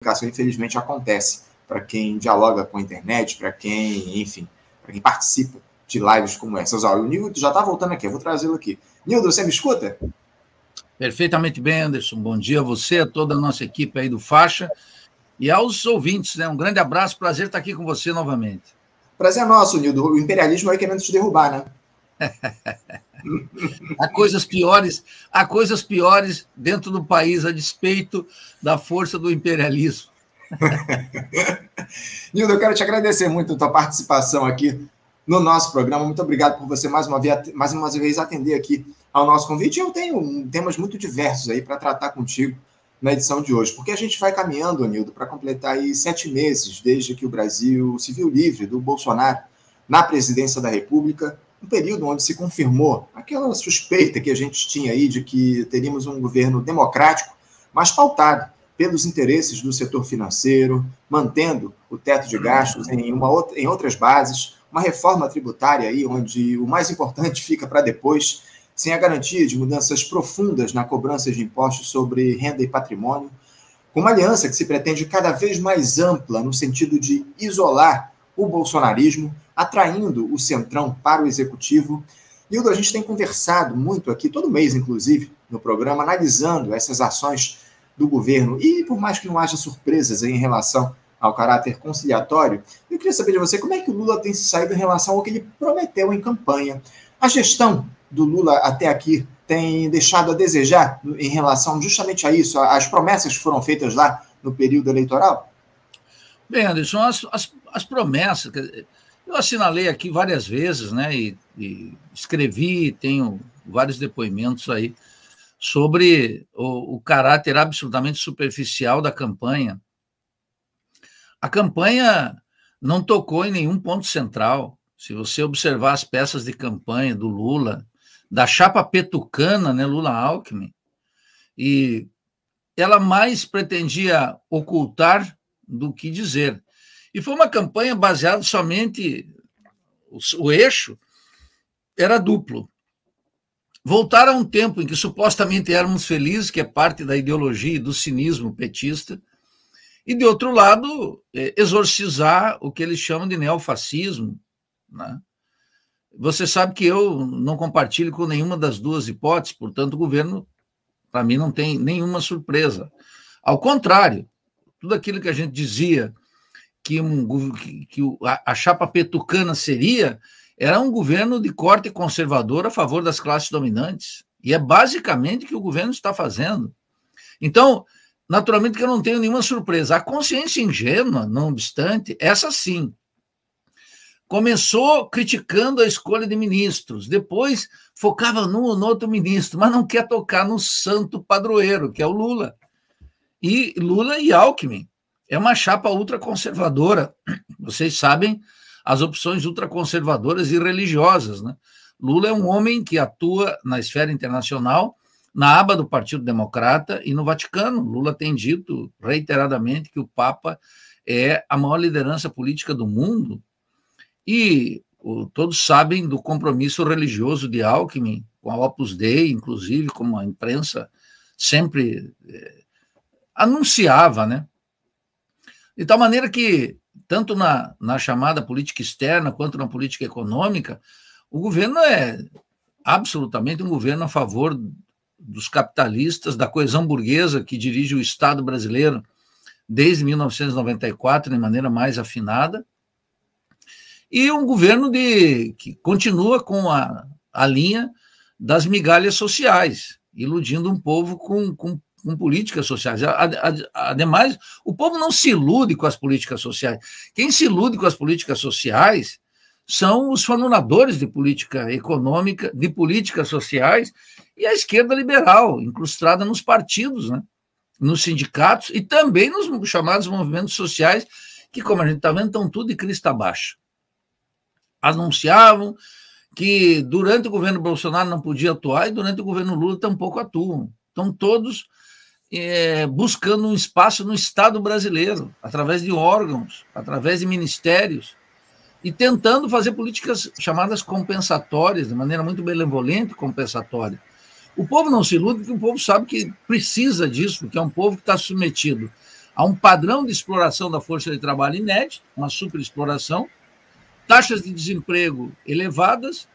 comunicação, infelizmente, acontece para quem dialoga com a internet, para quem, enfim, para quem participa de lives como essas. Ó, o Nildo já está voltando aqui, eu vou trazê-lo aqui. Nildo, você me escuta? Perfeitamente bem, Anderson. Bom dia a você, a toda a nossa equipe aí do Faixa e aos ouvintes, né? Um grande abraço, prazer estar aqui com você novamente. Prazer é nosso, Nildo. O imperialismo aí querendo te derrubar, né? Há coisas piores dentro do país a despeito da força do imperialismo. Nildo, eu quero te agradecer muito a tua participação aqui no nosso programa. Muito obrigado por você mais uma vez atender aqui ao nosso convite. Eu tenho temas muito diversos aí para tratar contigo na edição de hoje, porque a gente vai caminhando, Nildo, para completar aí 7 meses desde que o Brasil se viu livre do Bolsonaro na presidência da República, um período onde se confirmou aquela suspeita que a gente tinha aí de que teríamos um governo democrático, mas pautado pelos interesses do setor financeiro, mantendo o teto de gastos em outras bases, uma reforma tributária aí onde o mais importante fica para depois, sem a garantia de mudanças profundas na cobrança de impostos sobre renda e patrimônio, com uma aliança que se pretende cada vez mais ampla no sentido de isolar o bolsonarismo, atraindo o centrão para o executivo. Nildo, a gente tem conversado muito aqui, todo mês, inclusive, no programa, analisando essas ações do governo. E por mais que não haja surpresas em relação ao caráter conciliatório, eu queria saber de você como é que o Lula tem se saído em relação ao que ele prometeu em campanha. A gestão do Lula até aqui tem deixado a desejar em relação justamente a isso, as promessas que foram feitas lá no período eleitoral? Bem, Anderson, as promessas, eu assinalei aqui várias vezes, né, e escrevi, tenho vários depoimentos aí sobre o caráter absolutamente superficial da campanha. A campanha não tocou em nenhum ponto central. Se você observar as peças de campanha do Lula, da chapa petucana, né, Lula-Alckmin, e ela mais pretendia ocultar do que dizer. E foi uma campanha baseada somente, o eixo era duplo. Voltar a um tempo em que supostamente éramos felizes, que é parte da ideologia e do cinismo petista, e, de outro lado, exorcizar o que eles chamam de neofascismo, né? Você sabe que eu não compartilho com nenhuma das duas hipóteses, portanto, o governo, para mim, não tem nenhuma surpresa. Ao contrário, tudo aquilo que a gente dizia que a chapa petucana seria, era um governo de corte conservador a favor das classes dominantes. E é basicamente o que o governo está fazendo. Então, naturalmente que eu não tenho nenhuma surpresa. A consciência ingênua, não obstante, essa sim, começou criticando a escolha de ministros, depois focava num ou no outro ministro, mas não quer tocar no santo padroeiro, que é o Lula. E Lula e Alckmin. É uma chapa ultraconservadora. Vocês sabem as opções ultraconservadoras e religiosas, né? Lula é um homem que atua na esfera internacional, na aba do Partido Democrata e no Vaticano. Lula tem dito reiteradamente que o Papa é a maior liderança política do mundo. E todos sabem do compromisso religioso de Alckmin com a Opus Dei, inclusive, como a imprensa sempre anunciava, né? De tal maneira que, tanto na chamada política externa quanto na política econômica, o governo é absolutamente um governo a favor dos capitalistas, da coesão burguesa que dirige o Estado brasileiro desde 1994, de maneira mais afinada, e um governo que continua com a linha das migalhas sociais, iludindo um povo com políticas sociais. Ademais, o povo não se ilude com as políticas sociais. Quem se ilude com as políticas sociais são os formuladores de política econômica, de políticas sociais, e a esquerda liberal, incrustada nos partidos, né, nos sindicatos e também nos chamados movimentos sociais, que, como a gente está vendo, estão tudo de crista baixa. Anunciavam que durante o governo Bolsonaro não podia atuar e durante o governo Lula tampouco atuam. Estão todos buscando um espaço no Estado brasileiro, através de órgãos, através de ministérios, e tentando fazer políticas chamadas compensatórias, de maneira muito benevolente compensatória. O povo não se ilude, porque o povo sabe que precisa disso, porque é um povo que está submetido Há um padrão de exploração da força de trabalho inédito, uma superexploração, taxas de desemprego elevadas,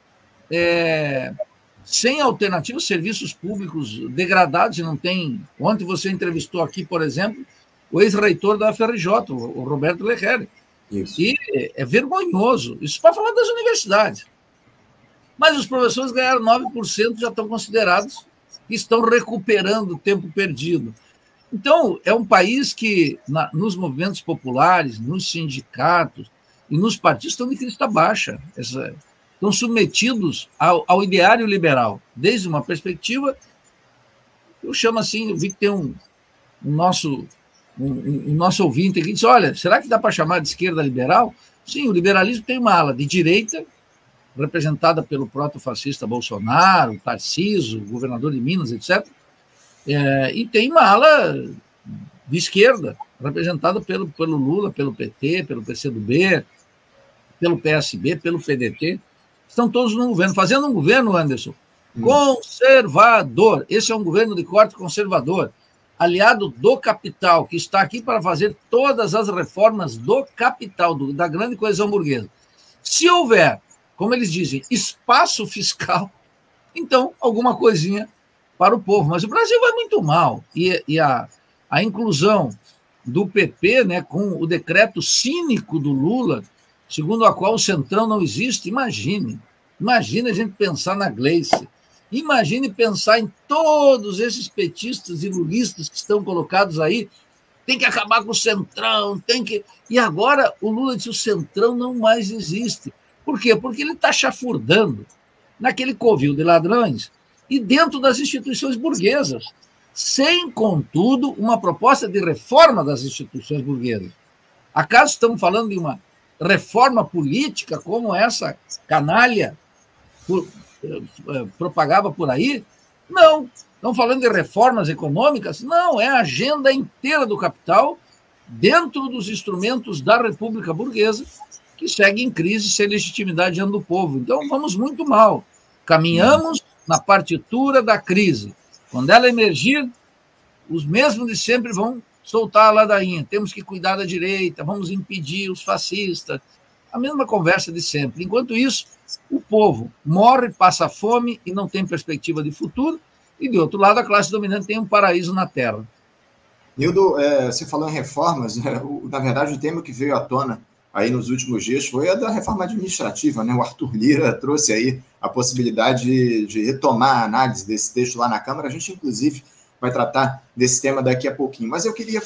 sem alternativas, serviços públicos degradados, e não tem... Ontem você entrevistou aqui, por exemplo, o ex-reitor da FRJ, o Roberto Leclerc. Isso. E é vergonhoso. Isso para falar das universidades. Mas os professores ganharam 9%, já estão considerados que estão recuperando o tempo perdido. Então, é um país que, nos movimentos populares, nos sindicatos e nos partidos, estão de crista baixa. Estão submetidos ao ideário liberal, desde uma perspectiva, eu chamo assim, eu vi que tem um nosso ouvinte aqui, disse, olha, será que dá para chamar de esquerda liberal? Sim, o liberalismo tem uma ala de direita, representada pelo proto-fascista Bolsonaro, Tarcísio, governador de Minas, etc., e tem uma ala de esquerda, representada pelo Lula, pelo PT, pelo PCdoB, pelo PSB, pelo PDT. Estão todos no governo, fazendo um governo, Anderson, conservador. Esse é um governo de corte conservador, aliado do capital, que está aqui para fazer todas as reformas do capital, da grande coesão burguesa. Se houver, como eles dizem, espaço fiscal, então alguma coisinha para o povo. Mas o Brasil vai muito mal. E a inclusão do PP, né, com o decreto cínico do Lula, segundo a qual o Centrão não existe, imagine a gente pensar na Gleice, imagine pensar em todos esses petistas e lulistas que estão colocados aí, tem que acabar com o Centrão, E agora o Lula diz que o Centrão não mais existe. Por quê? Porque ele está chafurdando naquele covil de ladrões e dentro das instituições burguesas, sem, contudo, uma proposta de reforma das instituições burguesas. Acaso estamos falando de uma reforma política como essa canalha propagava por aí? Não. Estamos falando de reformas econômicas? Não, é a agenda inteira do capital dentro dos instrumentos da República Burguesa, que segue em crise sem legitimidade diante do povo. Então, vamos muito mal. Caminhamos na partitura da crise. Quando ela emergir, os mesmos de sempre vão soltar a ladainha. Temos que cuidar da direita, vamos impedir os fascistas. A mesma conversa de sempre. Enquanto isso, o povo morre, passa fome e não tem perspectiva de futuro. E, de outro lado, a classe dominante tem um paraíso na terra. Nildo, você falou em reformas. Na verdade, o tema que veio à tona aí nos últimos dias foi a da reforma administrativa, né? O Arthur Lira trouxe aí a possibilidade de retomar a análise desse texto lá na Câmara. A gente, inclusive, vai tratar desse tema daqui a pouquinho. Mas eu queria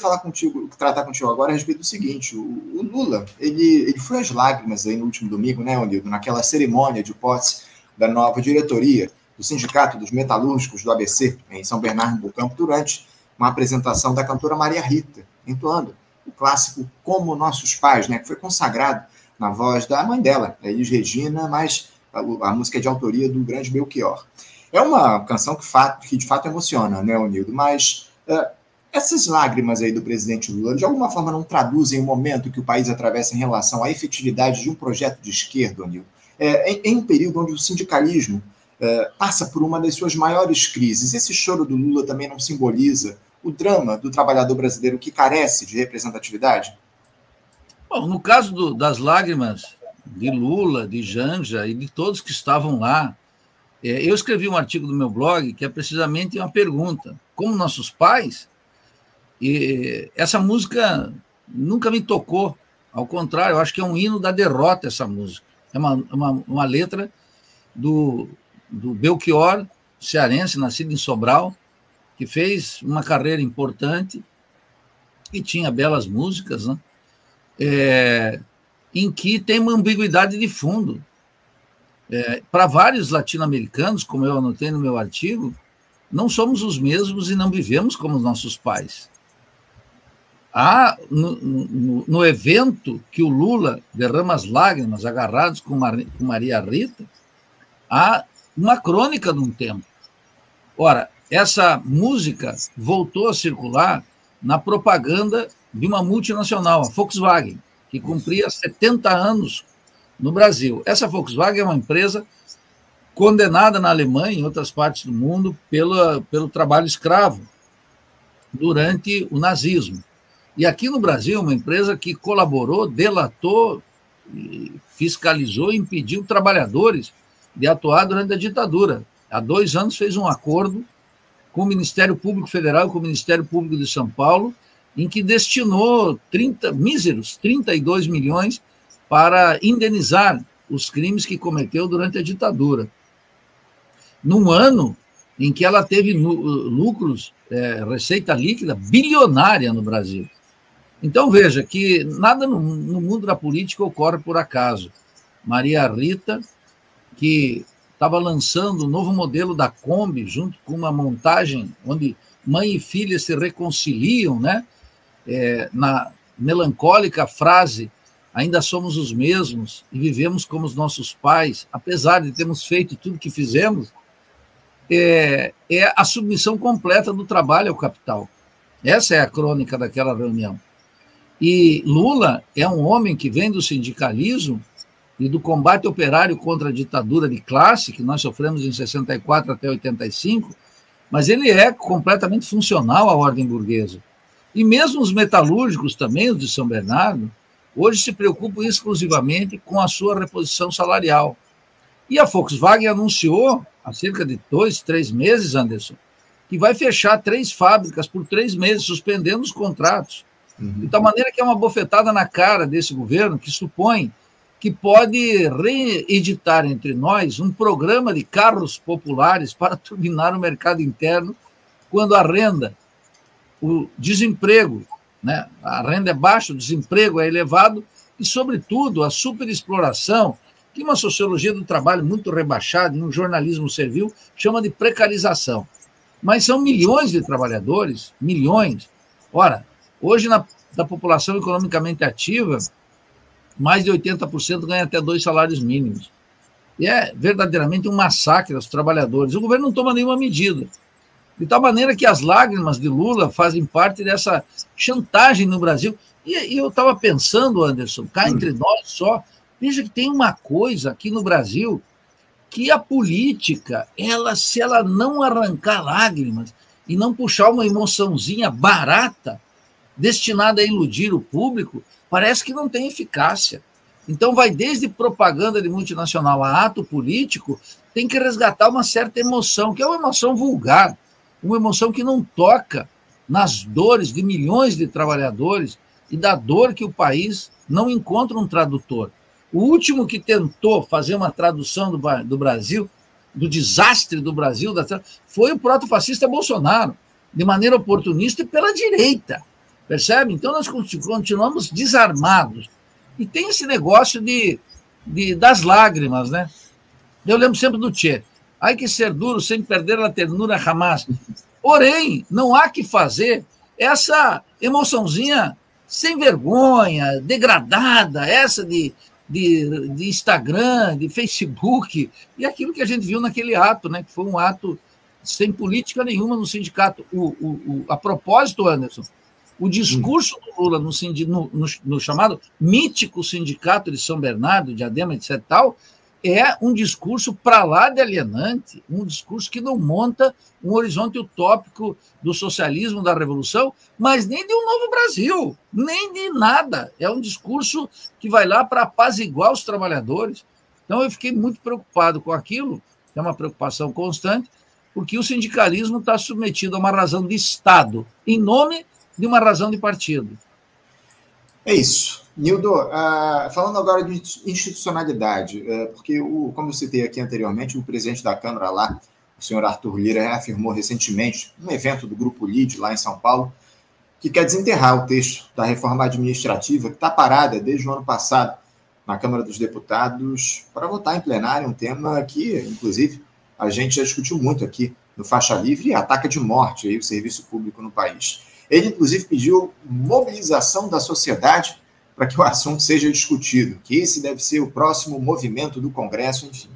tratar contigo agora a respeito do seguinte: o Lula, ele foi às lágrimas aí no último domingo, né, Nildo, naquela cerimônia de posse da nova diretoria do Sindicato dos Metalúrgicos do ABC, em São Bernardo do Campo, durante uma apresentação da cantora Maria Rita, entoando o clássico Como Nossos Pais, né, que foi consagrado na voz da mãe dela, Elis Regina, mas a música é de autoria do grande Belchior. É uma canção que de fato emociona, né, Nildo? Mas essas lágrimas aí do presidente Lula, de alguma forma, não traduzem o momento que o país atravessa em relação à efetividade de um projeto de esquerda, Nildo? Em um período onde o sindicalismo passa por uma das suas maiores crises, esse choro do Lula também não simboliza o drama do trabalhador brasileiro que carece de representatividade? Bom, no caso das lágrimas de Lula, de Janja e de todos que estavam lá, eu escrevi um artigo no meu blog que é precisamente uma pergunta. Como nossos pais, essa música nunca me tocou. Ao contrário, eu acho que é um hino da derrota essa música. É uma letra do Belchior, cearense, nascido em Sobral, que fez uma carreira importante e tinha belas músicas, né? Em que tem uma ambiguidade de fundo. Para vários latino-americanos, como eu anotei no meu artigo, não somos os mesmos e não vivemos como os nossos pais. Há, no evento que o Lula derrama as lágrimas, agarrados com Maria Rita, há uma crônica de um tempo. Ora, essa música voltou a circular na propaganda de uma multinacional, a Volkswagen, que cumpria 70 anos no Brasil. Essa Volkswagen é uma empresa condenada na Alemanha e em outras partes do mundo pelo trabalho escravo durante o nazismo. E aqui no Brasil, uma empresa que colaborou, delatou, fiscalizou e impediu trabalhadores de atuar durante a ditadura. Há 2 anos fez um acordo com o Ministério Público Federal e com o Ministério Público de São Paulo, em que destinou míseros 32 milhões para indenizar os crimes que cometeu durante a ditadura. Num ano em que ela teve lucros, receita líquida bilionária no Brasil. Então, veja que nada no mundo da política ocorre por acaso. Maria Rita, que estava lançando um novo modelo da Kombi, junto com uma montagem onde mãe e filha se reconciliam, né? Na melancólica frase, ainda somos os mesmos e vivemos como os nossos pais, apesar de termos feito tudo que fizemos, é a submissão completa do trabalho ao capital. Essa é a crônica daquela reunião. E Lula é um homem que vem do sindicalismo e do combate operário contra a ditadura de classe, que nós sofremos em 64 até 85, mas ele é completamente funcional à ordem burguesa. E mesmo os metalúrgicos também, os de São Bernardo, hoje se preocupam exclusivamente com a sua reposição salarial. E a Volkswagen anunciou, há cerca de 2, 3 meses, Anderson, que vai fechar 3 fábricas por 3 meses, suspendendo os contratos. De tal maneira que é uma bofetada na cara desse governo que supõe que pode reeditar entre nós um programa de carros populares para turbinar o mercado interno quando a renda, o desemprego, né? A renda é baixa, o desemprego é elevado e, sobretudo, a superexploração, que uma sociologia do trabalho muito rebaixada, e um jornalismo servil, chama de precarização. Mas são milhões de trabalhadores, milhões. Ora, hoje, da população economicamente ativa, mais de 80% ganha até 2 salários mínimos. E é verdadeiramente um massacre aos trabalhadores. O governo não toma nenhuma medida. De tal maneira que as lágrimas de Lula fazem parte dessa chantagem no Brasil. E eu estava pensando, Anderson, cá entre nós só, veja que tem uma coisa aqui no Brasil que a política, se ela não arrancar lágrimas e não puxar uma emoçãozinha barata, destinada a iludir o público, parece que não tem eficácia. Então, vai desde propaganda de multinacional a ato político, tem que resgatar uma certa emoção, que é uma emoção vulgar, uma emoção que não toca nas dores de milhões de trabalhadores e da dor que o país não encontra um tradutor. O último que tentou fazer uma tradução do Brasil, do desastre do Brasil, foi o protofascista Bolsonaro, de maneira oportunista e pela direita. Percebe? Então, nós continuamos desarmados. E tem esse negócio das lágrimas, né? Eu lembro sempre do Tchê. Ai que ser duro sem perder a ternura jamais. Porém, não há que fazer essa emoçãozinha sem vergonha, degradada, essa de Instagram, de Facebook, e aquilo que a gente viu naquele ato, né? Que foi um ato sem política nenhuma no sindicato. A propósito, Anderson, o discurso do Lula no chamado mítico sindicato de São Bernardo, Diadema, etc. tal, é um discurso para lá de alienante, um discurso que não monta um horizonte utópico do socialismo, da revolução, mas nem de um novo Brasil, nem de nada. É um discurso que vai lá para apaziguar os trabalhadores. Então, eu fiquei muito preocupado com aquilo, é uma preocupação constante, porque o sindicalismo está submetido a uma razão de Estado, em nome de uma razão de partido. É isso. Nildo, falando agora de institucionalidade, porque, como eu citei aqui anteriormente, o presidente da Câmara lá, o senhor Arthur Lira, reafirmou recentemente, num evento do Grupo LIDE, lá em São Paulo, que quer desenterrar o texto da reforma administrativa, que está parada desde o ano passado na Câmara dos Deputados, para votar em plenário, um tema que, inclusive, a gente já discutiu muito aqui no Faixa Livre, e ataca de morte aí o serviço público no país. Ele, inclusive, pediu mobilização da sociedade para que o assunto seja discutido, que esse deve ser o próximo movimento do Congresso, enfim.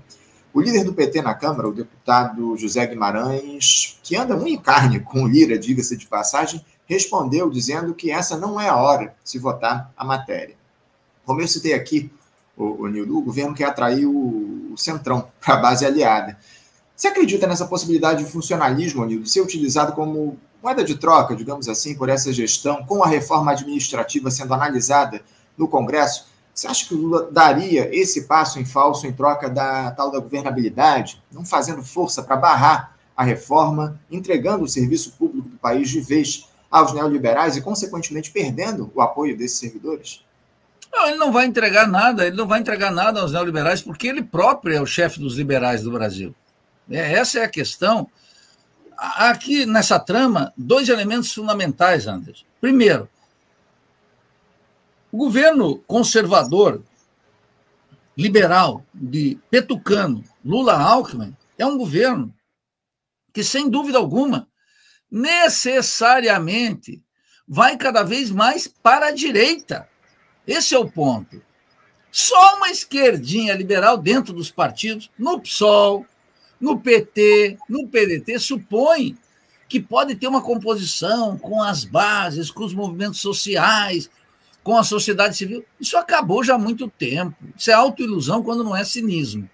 O líder do PT na Câmara, o deputado José Guimarães, que anda muito em carne com o Lira, diga-se de passagem, respondeu dizendo que essa não é a hora de se votar a matéria. Como eu citei aqui, o Nildo, o governo quer atrair o Centrão para a base aliada. Você acredita nessa possibilidade de funcionalismo, Nildo, ser utilizado como moeda de troca, digamos assim, por essa gestão, com a reforma administrativa sendo analisada no Congresso, você acha que o Lula daria esse passo em falso em troca da tal da governabilidade, não fazendo força para barrar a reforma, entregando o serviço público do país de vez aos neoliberais e, consequentemente, perdendo o apoio desses servidores? Não, ele não vai entregar nada, ele não vai entregar nada aos neoliberais, porque ele próprio é o chefe dos liberais do Brasil. Essa é a questão. Aqui, nessa trama, dois elementos fundamentais, Anderson. Primeiro, o governo conservador, liberal, de petucano, Lula-Alckmin, é um governo que, sem dúvida alguma, necessariamente vai cada vez mais para a direita. Esse é o ponto. Só uma esquerdinha liberal dentro dos partidos, no PSOL, no PT, no PDT, supõe que pode ter uma composição com as bases, com os movimentos sociais, com a sociedade civil. Isso acabou já há muito tempo. Isso é autoilusão quando não é cinismo.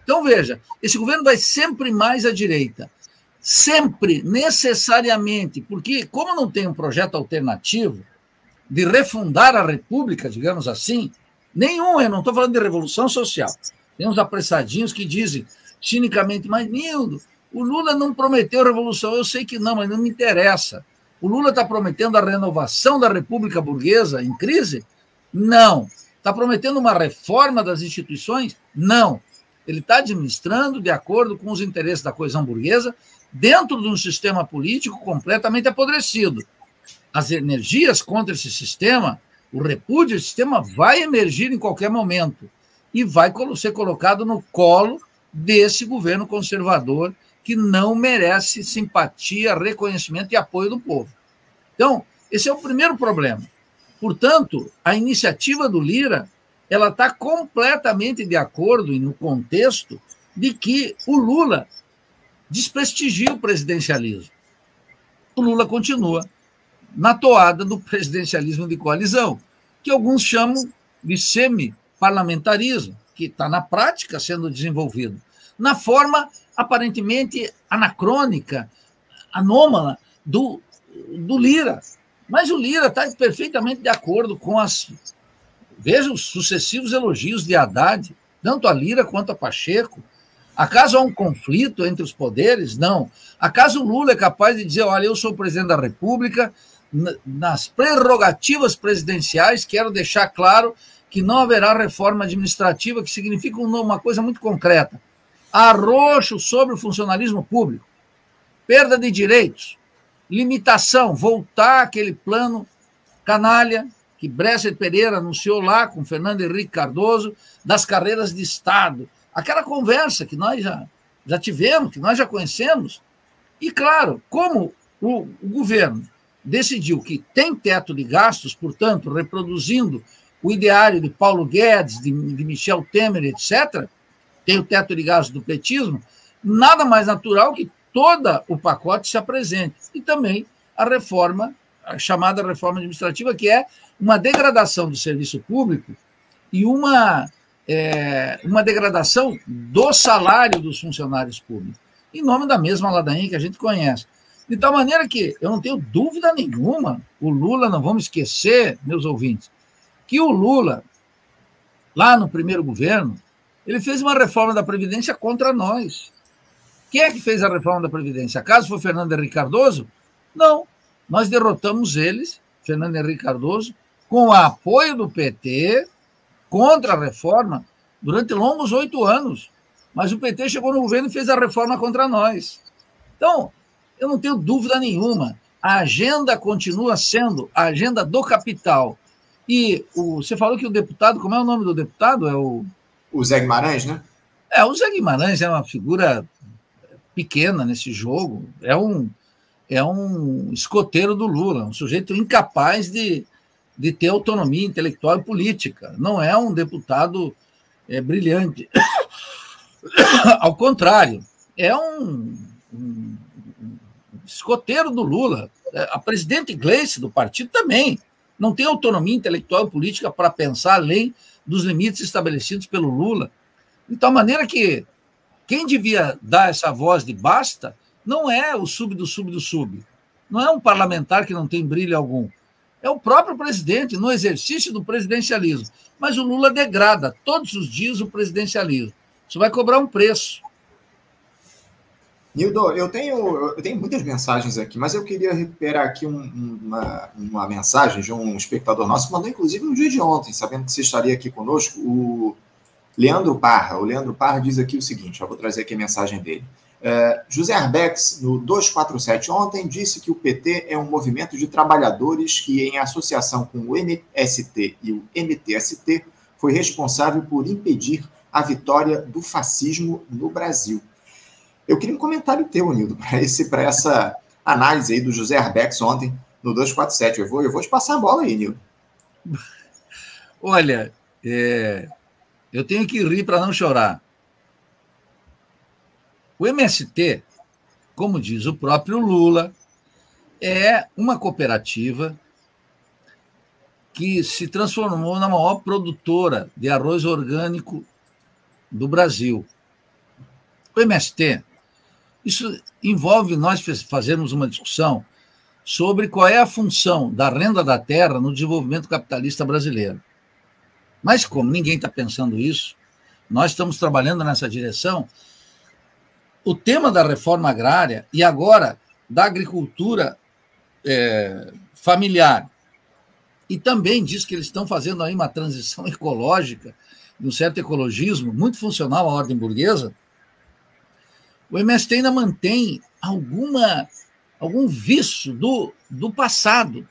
Então, veja, esse governo vai sempre mais à direita. Sempre, necessariamente, porque como não tem um projeto alternativo de refundar a República, digamos assim, nenhum, eu não estou falando de revolução social. Tem uns apressadinhos que dizem cinicamente, mas, Nildo, o Lula não prometeu revolução. Eu sei que não, mas não me interessa. O Lula está prometendo a renovação da República Burguesa em crise? Não. Está prometendo uma reforma das instituições? Não. Ele está administrando de acordo com os interesses da coesão burguesa dentro de um sistema político completamente apodrecido. As energias contra esse sistema, o repúdio desse sistema vai emergir em qualquer momento e vai ser colocado no colo desse governo conservador que não merece simpatia, reconhecimento e apoio do povo. Então, esse é o primeiro problema. Portanto, a iniciativa do Lira ela está completamente de acordo e no contexto de que o Lula desprestigia o presidencialismo. O Lula continua na toada do presidencialismo de coalizão, que alguns chamam de semi-parlamentarismo, que está na prática sendo desenvolvido, na forma aparentemente anacrônica, anômala do Lira. Mas o Lira está perfeitamente de acordo com veja os sucessivos elogios de Haddad, tanto a Lira quanto a Pacheco. Acaso há um conflito entre os poderes? Não. Acaso o Lula é capaz de dizer, olha, eu sou o presidente da República, nas prerrogativas presidenciais, quero deixar claro que não haverá reforma administrativa, que significa uma coisa muito concreta. Arroxo sobre o funcionalismo público, perda de direitos, limitação, voltar àquele plano canalha que Bresser Pereira anunciou lá com Fernando Henrique Cardoso, das carreiras de Estado. Aquela conversa que nós já tivemos, que nós já conhecemos. E, claro, como o governo decidiu que tem teto de gastos, portanto, reproduzindo o ideário de Paulo Guedes, de Michel Temer, etc., tem o teto de gastos do petismo, nada mais natural que todo o pacote se apresente. E também a reforma, a chamada reforma administrativa, que é uma degradação do serviço público e uma degradação do salário dos funcionários públicos, em nome da mesma ladainha que a gente conhece. De tal maneira que eu não tenho dúvida nenhuma, o Lula, não vamos esquecer, meus ouvintes, que o Lula, lá no primeiro governo, ele fez uma reforma da Previdência contra nós. Quem é que fez a reforma da Previdência? Acaso foi Fernando Henrique Cardoso? Não. Nós derrotamos eles, Fernando Henrique Cardoso, com o apoio do PT, contra a reforma, durante longos 8 anos. Mas o PT chegou no governo e fez a reforma contra nós. Então, eu não tenho dúvida nenhuma, a agenda continua sendo a agenda do capital. E você falou que o deputado, como é o nome do deputado? O Zé Guimarães, né? O Zé Guimarães é uma figura pequena nesse jogo, é um escoteiro do Lula, um sujeito incapaz de ter autonomia intelectual e política, não é um deputado brilhante. Ao contrário, é um escoteiro do Lula. A presidente Gleice do partido também não tem autonomia intelectual e política para pensar além dos limites estabelecidos pelo Lula. De tal maneira que quem devia dar essa voz de basta não é o sub do sub do sub, não é um parlamentar que não tem brilho algum. É o próprio presidente, no exercício do presidencialismo. Mas o Lula degrada todos os dias o presidencialismo. Isso vai cobrar um preço. Nildo, eu tenho muitas mensagens aqui, mas eu queria recuperar aqui uma mensagem de um espectador nosso que mandou, inclusive, no dia de ontem, sabendo que você estaria aqui conosco, o Leandro Parra. O Leandro Parra diz aqui o seguinte, eu vou trazer aqui a mensagem dele. José Arbex, no 247 ontem, disse que o PT é um movimento de trabalhadores que, em associação com o MST e o MTST, foi responsável por impedir a vitória do fascismo no Brasil. Eu queria um comentário teu, Nildo, para essa análise aí do José Arbex ontem, no 247. Eu vou te passar a bola aí, Nildo. Olha, eu tenho que rir para não chorar. O MST, como diz o próprio Lula, é uma cooperativa que se transformou na maior produtora de arroz orgânico do Brasil. O MST, isso envolve nós fazermos uma discussão sobre qual é a função da renda da terra no desenvolvimento capitalista brasileiro. Mas como ninguém está pensando isso, nós estamos trabalhando nessa direção. O tema da reforma agrária e agora da agricultura familiar, e também diz que eles estão fazendo aí uma transição ecológica, um certo ecologismo, muito funcional à ordem burguesa, o MST ainda mantém algum vício do passado.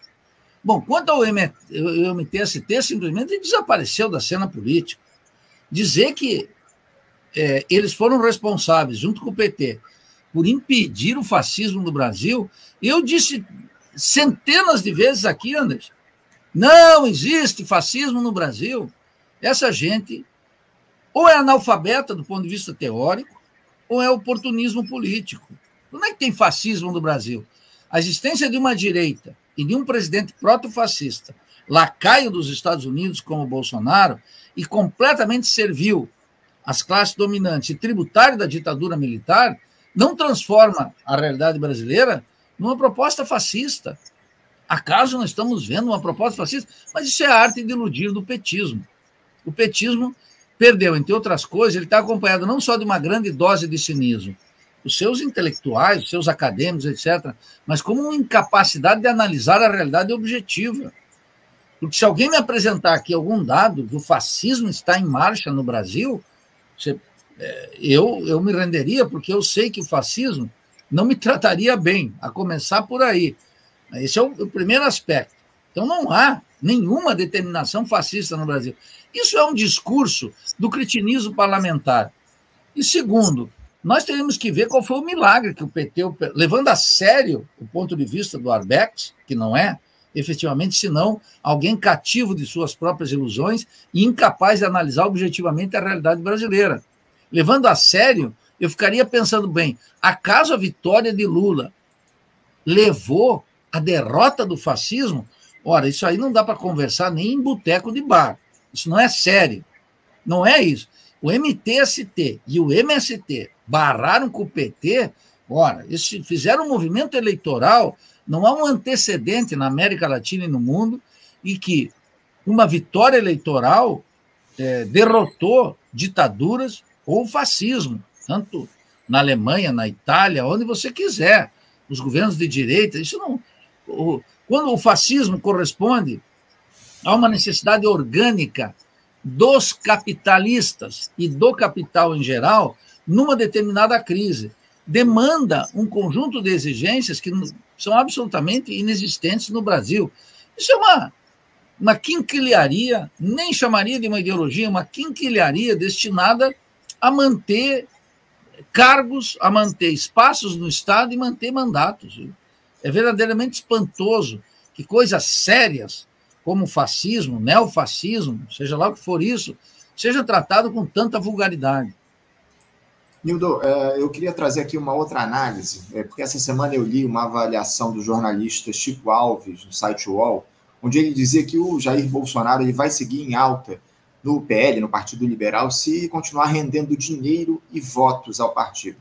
Bom, quanto ao MTST, simplesmente desapareceu da cena política. Dizer que eles foram responsáveis, junto com o PT, por impedir o fascismo no Brasil, eu disse centenas de vezes aqui, Anderson, não existe fascismo no Brasil. Essa gente ou é analfabeta do ponto de vista teórico, ou é oportunismo político. Não é que tem fascismo no Brasil. A existência de uma direita e de um presidente proto-fascista, lacaio dos Estados Unidos como Bolsonaro, e completamente servil às classes dominantes e tributário da ditadura militar, não transforma a realidade brasileira numa proposta fascista. Acaso nós estamos vendo uma proposta fascista? Mas isso é a arte de iludir do petismo. O petismo perdeu, entre outras coisas, ele está acompanhado não só de uma grande dose de cinismo, os seus intelectuais, os seus acadêmicos, etc., mas como uma incapacidade de analisar a realidade objetiva. Porque se alguém me apresentar aqui algum dado que o fascismo está em marcha no Brasil, eu me renderia, porque eu sei que o fascismo não me trataria bem, a começar por aí. Esse é o primeiro aspecto. Então, não há nenhuma determinação fascista no Brasil. Isso é um discurso do cretinismo parlamentar. E, segundo, nós teríamos que ver qual foi o milagre que o PT, levando a sério o ponto de vista do Arbex, que não é, efetivamente, senão alguém cativo de suas próprias ilusões e incapaz de analisar objetivamente a realidade brasileira. Levando a sério, eu ficaria pensando bem, acaso a vitória de Lula levou a derrota do fascismo? Ora, isso aí não dá para conversar nem em boteco de bar. Isso não é sério. Não é isso. O MTST e o MST barraram com o PT, ora, eles fizeram um movimento eleitoral, não há um antecedente na América Latina e no mundo, e que uma vitória eleitoral derrotou ditaduras ou fascismo, tanto na Alemanha, na Itália, onde você quiser, os governos de direita, isso não... Quando o fascismo corresponde a uma necessidade orgânica dos capitalistas e do capital em geral, numa determinada crise, demanda um conjunto de exigências que são absolutamente inexistentes no Brasil. Isso é uma quinquilharia, nem chamaria de uma ideologia, uma quinquilharia destinada a manter cargos, a manter espaços no Estado e manter mandatos. É verdadeiramente espantoso que coisas sérias, como fascismo, neofascismo, seja lá o que for isso, seja tratado com tanta vulgaridade. Nildo, eu queria trazer aqui uma outra análise, porque essa semana eu li uma avaliação do jornalista Chico Alves, no site UOL, onde ele dizia que o Jair Bolsonaro ele vai seguir em alta no PL, no Partido Liberal, se continuar rendendo dinheiro e votos ao partido.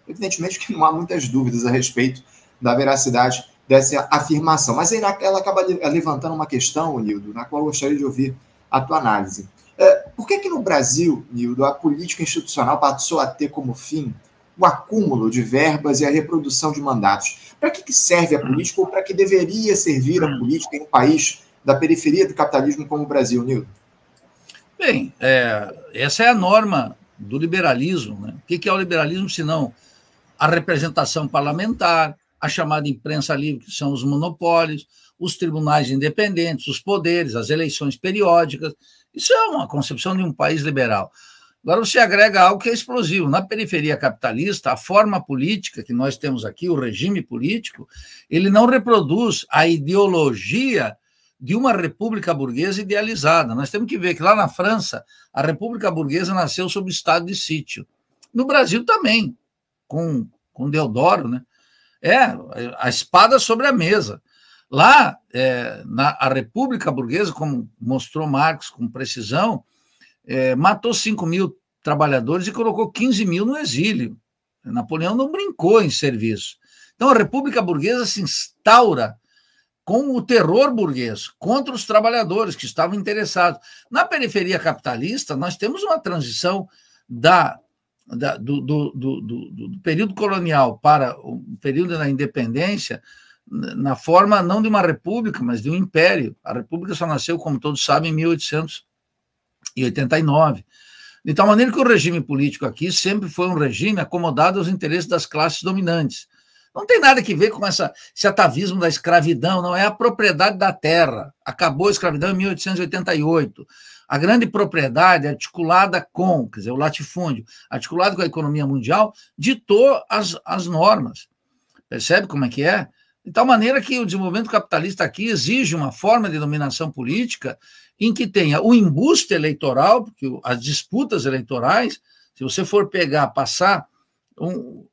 Evidentemente que não há muitas dúvidas a respeito da veracidade dessa afirmação. Mas aí ela acaba levantando uma questão, Nildo, na qual eu gostaria de ouvir a tua análise. Por que no Brasil, Nildo, a política institucional passou a ter como fim o acúmulo de verbas e a reprodução de mandatos? Para que serve a política ou para que deveria servir a política em um país da periferia do capitalismo como o Brasil, Nildo? Bem, essa é a norma do liberalismo, né? O que é o liberalismo, senão a representação parlamentar, a chamada imprensa livre, que são os monopólios, os tribunais independentes, os poderes, as eleições periódicas. Isso é uma concepção de um país liberal. Agora você agrega algo que é explosivo. Na periferia capitalista, a forma política que nós temos aqui, o regime político, ele não reproduz a ideologia de uma república burguesa idealizada. Nós temos que ver que lá na França, a república burguesa nasceu sob o estado de sítio. No Brasil também, com Deodoro, né? A espada sobre a mesa. Lá, a república burguesa, como mostrou Marx com precisão, matou 5 mil trabalhadores e colocou 15 mil no exílio. Napoleão não brincou em serviço. Então, a república burguesa se instaura com o terror burguês contra os trabalhadores que estavam interessados. Na periferia capitalista, nós temos uma transição do período colonial para o período da independência, na forma não de uma república, mas de um império. A república só nasceu, como todos sabem, em 1889. De tal maneira que o regime político aqui sempre foi um regime acomodado aos interesses das classes dominantes. Não tem nada a ver com esse atavismo da escravidão, não é a propriedade da terra. Acabou a escravidão em 1888. A grande propriedade articulada com, quer dizer, o latifúndio, articulado com a economia mundial, ditou as normas. Percebe como é que é? De tal maneira que o desenvolvimento capitalista aqui exige uma forma de dominação política em que tenha o embuste eleitoral, porque as disputas eleitorais, se você for passar...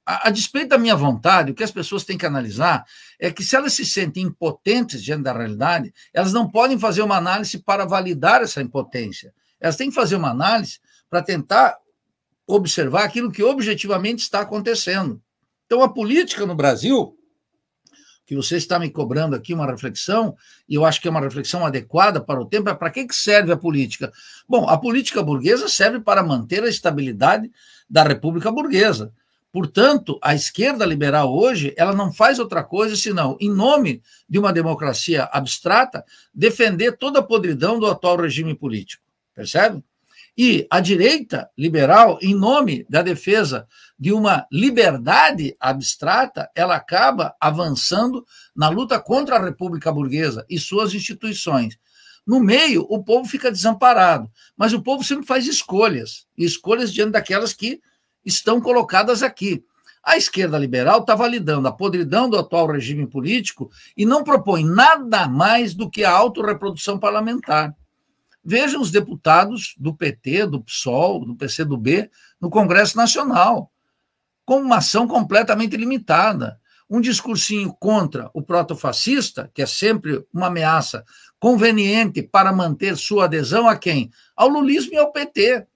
A despeito da minha vontade, o que as pessoas têm que analisar é que, se elas se sentem impotentes diante da realidade, elas não podem fazer uma análise para validar essa impotência. Elas têm que fazer uma análise para tentar observar aquilo que objetivamente está acontecendo. Então, a política no Brasil, que você está me cobrando aqui uma reflexão, e eu acho que é uma reflexão adequada para o tempo, para que serve a política? Bom, a política burguesa serve para manter a estabilidade da República Burguesa. Portanto, a esquerda liberal hoje, ela não faz outra coisa senão, em nome de uma democracia abstrata, defender toda a podridão do atual regime político, percebe? E a direita liberal, em nome da defesa de uma liberdade abstrata, ela acaba avançando na luta contra a República Burguesa e suas instituições. No meio, o povo fica desamparado, mas o povo sempre faz escolhas diante daquelas que estão colocadas aqui. A esquerda liberal está validando a podridão do atual regime político e não propõe nada mais do que a autorreprodução parlamentar. Vejam os deputados do PT, do PSOL, do PCdoB no Congresso Nacional, com uma ação completamente limitada. Um discursinho contra o protofascista, que é sempre uma ameaça conveniente para manter sua adesão a quem? Ao lulismo e ao PT.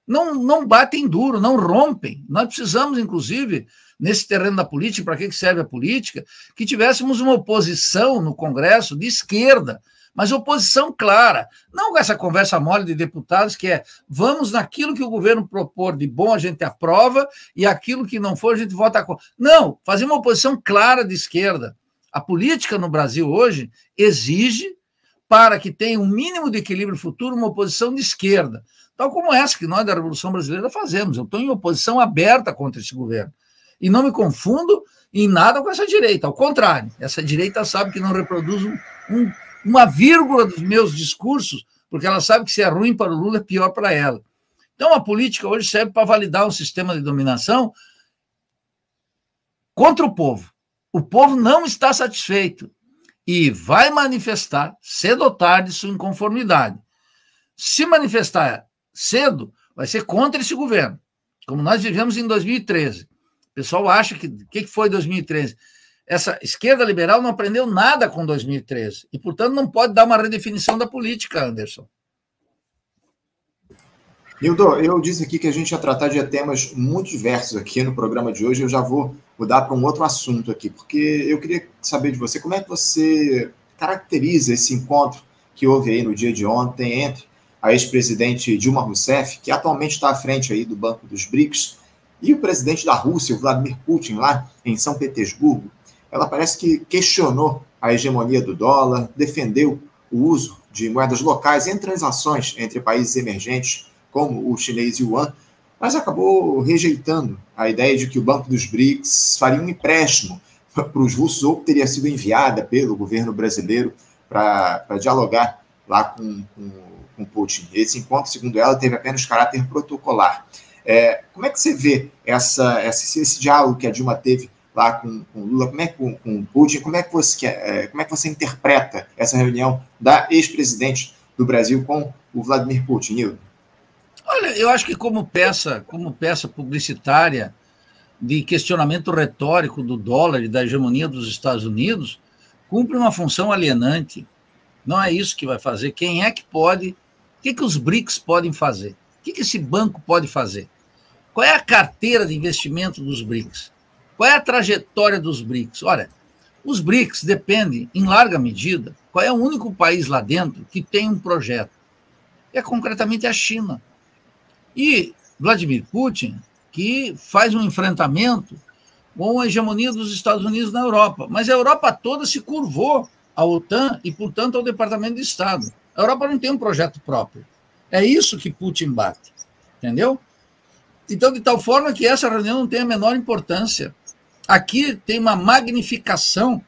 Não batem duro, não rompem. Nós precisamos, inclusive, nesse terreno da política, para que serve a política, que tivéssemos uma oposição no Congresso de esquerda, mas oposição clara, não com essa conversa mole de deputados que vamos naquilo que o governo propor de bom a gente aprova e aquilo que não for a gente vota contra. Não, fazer uma oposição clara de esquerda. A política no Brasil hoje exige, para que tenha um mínimo de equilíbrio futuro, uma oposição de esquerda, tal como essa que nós da Revolução Brasileira fazemos. Eu estou em oposição aberta contra esse governo. E não me confundo em nada com essa direita. Ao contrário, essa direita sabe que não reproduz uma vírgula dos meus discursos, porque ela sabe que se é ruim para o Lula, é pior para ela. Então, a política hoje serve para validar um sistema de dominação contra o povo. O povo não está satisfeito e vai manifestar, cedo ou tarde, sua inconformidade. Se manifestar cedo, vai ser contra esse governo, como nós vivemos em 2013. O pessoal acha que... O que foi 2013? Essa esquerda liberal não aprendeu nada com 2013 e, portanto, não pode dar uma redefinição da política, Anderson. Hildo, eu disse aqui que a gente ia tratar de temas muito diversos aqui no programa de hoje. Eu já vou mudar para um outro assunto aqui, porque eu queria saber de você como é que você caracteriza esse encontro que houve aí no dia de ontem entre a ex-presidente Dilma Rousseff, que atualmente está à frente aí do Banco dos BRICS, e o presidente da Rússia, o Vladimir Putin, lá em São Petersburgo. Ela parece que questionou a hegemonia do dólar, defendeu o uso de moedas locais em transações entre países emergentes, como o chinês Yuan, mas acabou rejeitando a ideia de que o Banco dos BRICS faria um empréstimo para os russos, ou que teria sido enviada pelo governo brasileiro para dialogar lá com Putin. Esse encontro, segundo ela, teve apenas caráter protocolar. Como é que você vê esse diálogo que a Dilma teve lá com Lula, com Putin, como é que você interpreta essa reunião da ex-presidente do Brasil com o Vladimir Putin, Hildo? Olha, eu acho que como peça publicitária de questionamento retórico do dólar e da hegemonia dos Estados Unidos, cumpre uma função alienante. Não é isso que vai fazer. Quem é que pode? O que os BRICS podem fazer? O que esse banco pode fazer? Qual é a carteira de investimento dos BRICS? Qual é a trajetória dos BRICS? Olha, os BRICS dependem, em larga medida, qual é o único país lá dentro que tem um projeto? É concretamente a China. E Vladimir Putin, que faz um enfrentamento com a hegemonia dos Estados Unidos na Europa. Mas a Europa toda se curvou à OTAN e, portanto, ao Departamento de Estado. A Europa não tem um projeto próprio. É isso que Putin bate, entendeu? Então, de tal forma que essa reunião não tem a menor importância. Aqui tem uma magnificação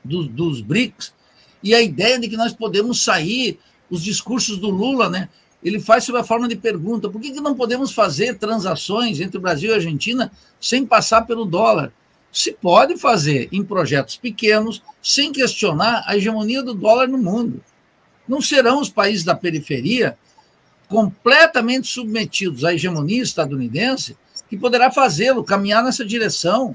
dos BRICS e a ideia de que nós podemos sair, os discursos do Lula, né? Ele faz sob a forma de pergunta: por que não podemos fazer transações entre o Brasil e a Argentina sem passar pelo dólar? Se pode fazer em projetos pequenos, sem questionar a hegemonia do dólar no mundo. Não serão os países da periferia, completamente submetidos à hegemonia estadunidense, que poderá fazê-lo, caminhar nessa direção.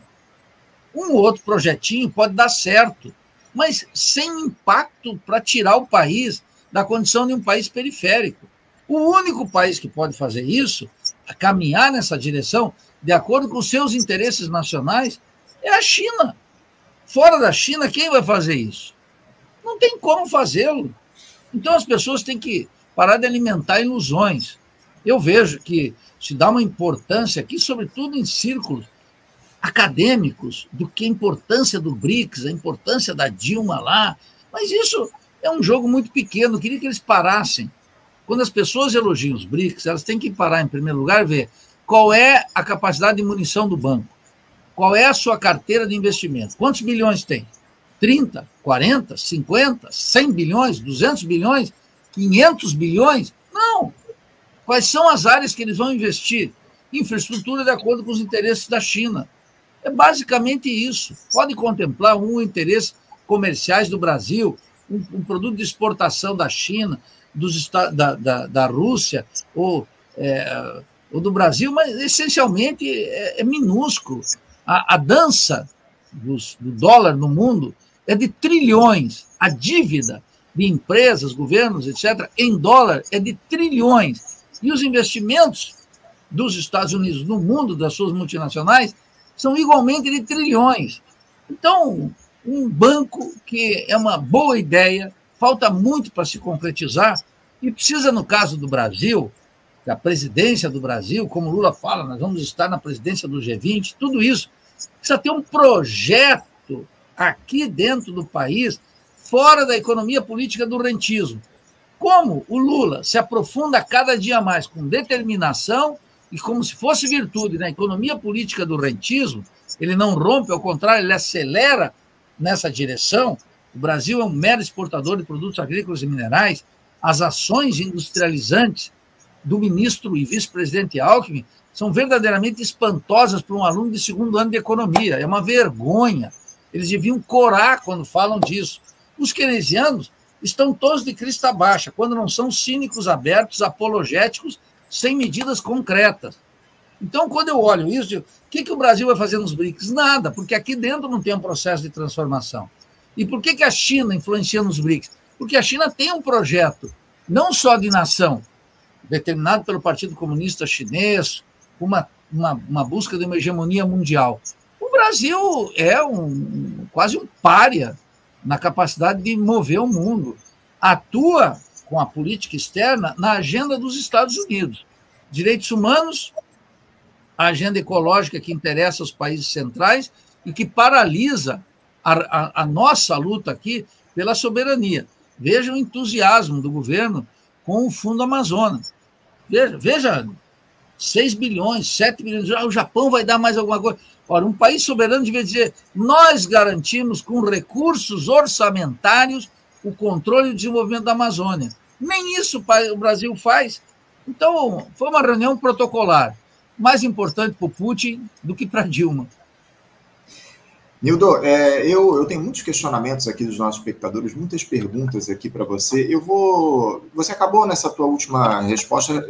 Um ou outro projetinho pode dar certo, mas sem impacto para tirar o país da condição de um país periférico. O único país que pode fazer isso, caminhar nessa direção, de acordo com os seus interesses nacionais, é a China. Fora da China, quem vai fazer isso? Não tem como fazê-lo. Então as pessoas têm que parar de alimentar ilusões. Eu vejo que se dá uma importância aqui, sobretudo em círculos acadêmicos, do que a importância do BRICS, a importância da Dilma lá, mas isso é um jogo muito pequeno. Eu queria que eles parassem. Quando as pessoas elogiam os BRICS, elas têm que parar, em primeiro lugar, e ver qual é a capacidade de munição do banco, qual é a sua carteira de investimento, quantos bilhões tem? 30, 40, 50, 100 bilhões, 200 bilhões, 500 bilhões? Não. Quais são as áreas que eles vão investir? Infraestrutura de acordo com os interesses da China. É basicamente isso. Pode contemplar interesses comerciais do Brasil, um produto de exportação da China, da Rússia ou do Brasil, mas essencialmente é minúsculo. A dança do dólar no mundo é de trilhões. A dívida de empresas, governos, etc., em dólar é de trilhões. E os investimentos dos Estados Unidos no mundo, das suas multinacionais, são igualmente de trilhões. Então, um banco que é uma boa ideia, falta muito para se concretizar, e precisa, no caso do Brasil, da presidência do Brasil, como Lula fala, nós vamos estar na presidência do G20, tudo isso, precisa ter um projeto aqui dentro do país, fora da economia política do rentismo. Como o Lula se aprofunda cada dia mais com determinação e como se fosse virtude na economia política do rentismo, ele não rompe, ao contrário, ele acelera nessa direção. O Brasil é um mero exportador de produtos agrícolas e minerais. As ações industrializantes do ministro e vice-presidente Alckmin são verdadeiramente espantosas para um aluno de segundo ano de economia. É uma vergonha. Eles deviam corar quando falam disso. Os keynesianos estão todos de crista baixa, quando não são cínicos abertos, apologéticos, sem medidas concretas. Então, quando eu olho isso, digo, o que o Brasil vai fazer nos BRICS? Nada, porque aqui dentro não tem um processo de transformação. E por que a China influencia nos BRICS? Porque a China tem um projeto, não só de nação, determinado pelo Partido Comunista Chinês, uma busca de uma hegemonia mundial. O Brasil é quase um pária na capacidade de mover o mundo. Atua com a política externa na agenda dos Estados Unidos. Direitos humanos, a agenda ecológica que interessa aos países centrais e que paralisa a nossa luta aqui pela soberania. Veja o entusiasmo do governo com o Fundo Amazonas. Veja 6 bilhões, 7 bilhões, o Japão vai dar mais alguma coisa. Ora, um país soberano devia dizer, nós garantimos com recursos orçamentários o controle e o desenvolvimento da Amazônia. Nem isso o Brasil faz. Então, foi uma reunião protocolar, mais importante para o Putin do que para Dilma. Nildo, eu tenho muitos questionamentos aqui dos nossos espectadores, muitas perguntas aqui para você. Você acabou nessa tua última resposta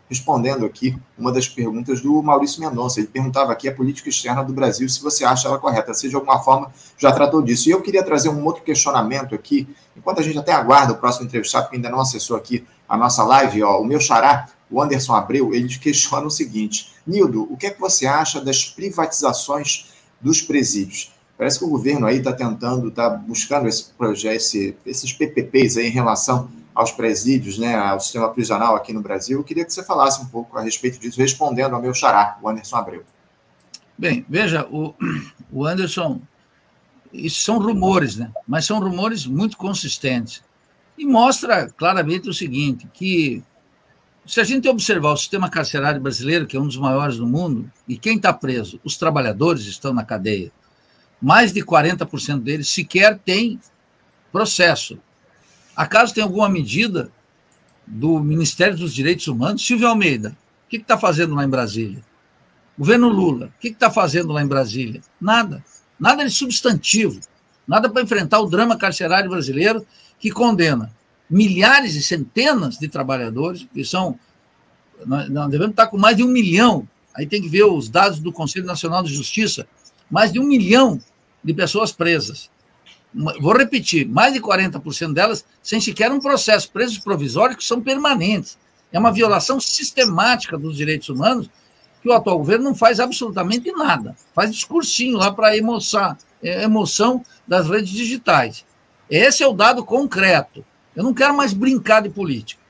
respondendo aqui uma das perguntas do Maurício Mendonça. Ele perguntava aqui a política externa do Brasil, se você acha ela correta. Você, de alguma forma, já tratou disso. E eu queria trazer um outro questionamento aqui, enquanto a gente até aguarda o próximo entrevistado, porque ainda não acessou aqui a nossa live, o meu xará, o Anderson Abreu, ele questiona o seguinte: Nildo, o que é que você acha das privatizações dos presídios? Parece que o governo aí está tentando, está buscando esse projeto, esses PPPs aí em relação aos presídios, né, ao sistema prisional aqui no Brasil. Eu queria que você falasse um pouco a respeito disso, respondendo ao meu xará, o Anderson Abreu. Bem, veja, o Anderson, isso são rumores, né? Mas são rumores muito consistentes. E mostra claramente o seguinte, que se a gente observar o sistema carcerário brasileiro, que é um dos maiores do mundo, e quem está preso? Os trabalhadores estão na cadeia. Mais de 40% deles sequer tem processo. Acaso tem alguma medida do Ministério dos Direitos Humanos? Silvio Almeida, o que está fazendo lá em Brasília? Governo Lula, o que está fazendo lá em Brasília? Nada. Nada de substantivo. Nada para enfrentar o drama carcerário brasileiro que condena milhares e centenas de trabalhadores, que são... Nós devemos estar com mais de 1 milhão. Aí tem que ver os dados do Conselho Nacional de Justiça. Mais de 1 milhão de pessoas presas. Vou repetir, mais de 40% delas sem sequer um processo, presos provisórios que são permanentes. É uma violação sistemática dos direitos humanos que o atual governo não faz absolutamente nada. Faz discursinho lá para emoção das redes digitais. Esse é o dado concreto. Eu não quero mais brincar de política.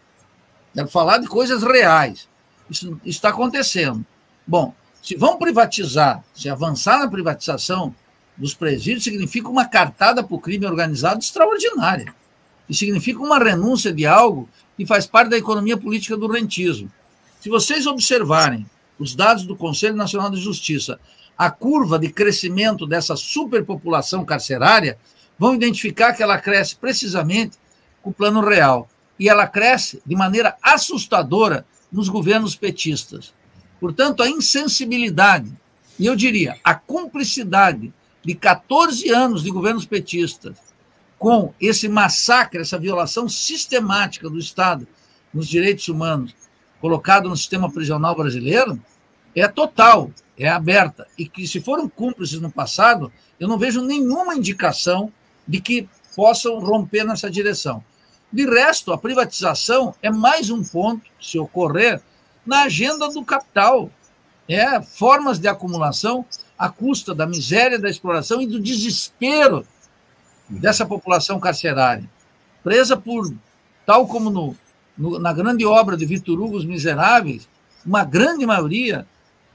Quero falar de coisas reais. Isso está acontecendo. Bom, se vão privatizar, se avançar na privatização dos presídios, significa uma cartada para o crime organizado extraordinária. E significa uma renúncia de algo que faz parte da economia política do rentismo. Se vocês observarem os dados do Conselho Nacional de Justiça, a curva de crescimento dessa superpopulação carcerária, vão identificar que ela cresce precisamente com o Plano Real. E ela cresce de maneira assustadora nos governos petistas. Portanto, a insensibilidade, e eu diria, a cumplicidade de 14 anos de governos petistas com esse massacre, essa violação sistemática do Estado nos direitos humanos colocado no sistema prisional brasileiro, é total, é aberta. E que, se foram cúmplices no passado, eu não vejo nenhuma indicação de que possam romper nessa direção. De resto, a privatização é mais um ponto, se ocorrer, na agenda do capital. Formas de acumulação à custa da miséria, da exploração e do desespero dessa população carcerária, presa por, tal como na grande obra de Victor Hugo, Os Miseráveis, uma grande maioria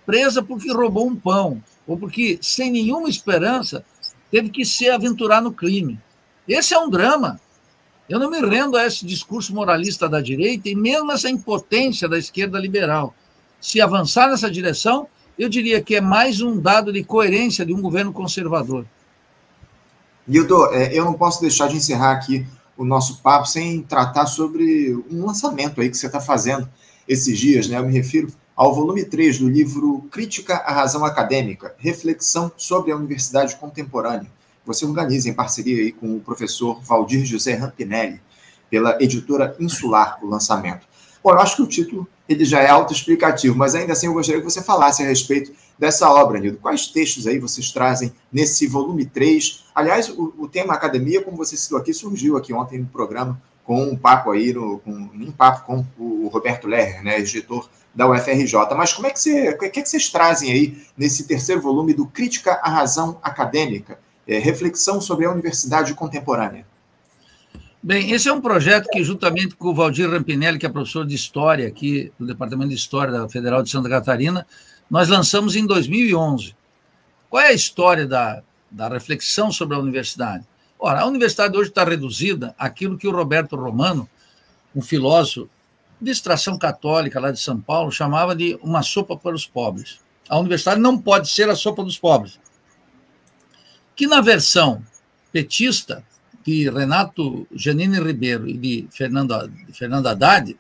presa porque roubou um pão, ou porque, sem nenhuma esperança, teve que se aventurar no crime. Esse é um drama. Eu não me rendo a esse discurso moralista da direita e mesmo essa impotência da esquerda liberal. Se avançar nessa direção, eu diria que é mais um dado de coerência de um governo conservador. Nildo, eu não posso deixar de encerrar aqui o nosso papo sem tratar sobre um lançamento aí que você está fazendo esses dias, né? Eu me refiro ao volume 3 do livro Crítica à Razão Acadêmica, Reflexão sobre a Universidade Contemporânea. Você organiza em parceria aí com o professor Valdir José Rampinelli, pela editora Insular, o lançamento. Bom, eu acho que o título ele já é autoexplicativo, mas ainda assim eu gostaria que você falasse a respeito dessa obra, Nildo. Quais textos aí vocês trazem nesse volume 3? Aliás, o tema academia, como você citou aqui, surgiu aqui ontem no programa com um papo aí, com o Roberto Lerner, né, editor da UFRJ. Mas o que vocês trazem aí nesse terceiro volume do Crítica à Razão Acadêmica, reflexão sobre a universidade contemporânea? Bem, esse é um projeto que, juntamente com o Valdir Rampinelli, que é professor de História aqui do Departamento de História da Federal de Santa Catarina, nós lançamos em 2011. Qual é a história da reflexão sobre a universidade? Ora, a universidade hoje está reduzida àquilo que o Roberto Romano, um filósofo de extração católica lá de São Paulo, chamava de uma sopa para os pobres. A universidade não pode ser a sopa dos pobres. Que na versão petista de Renato Giannini Ribeiro e de Fernando Haddad,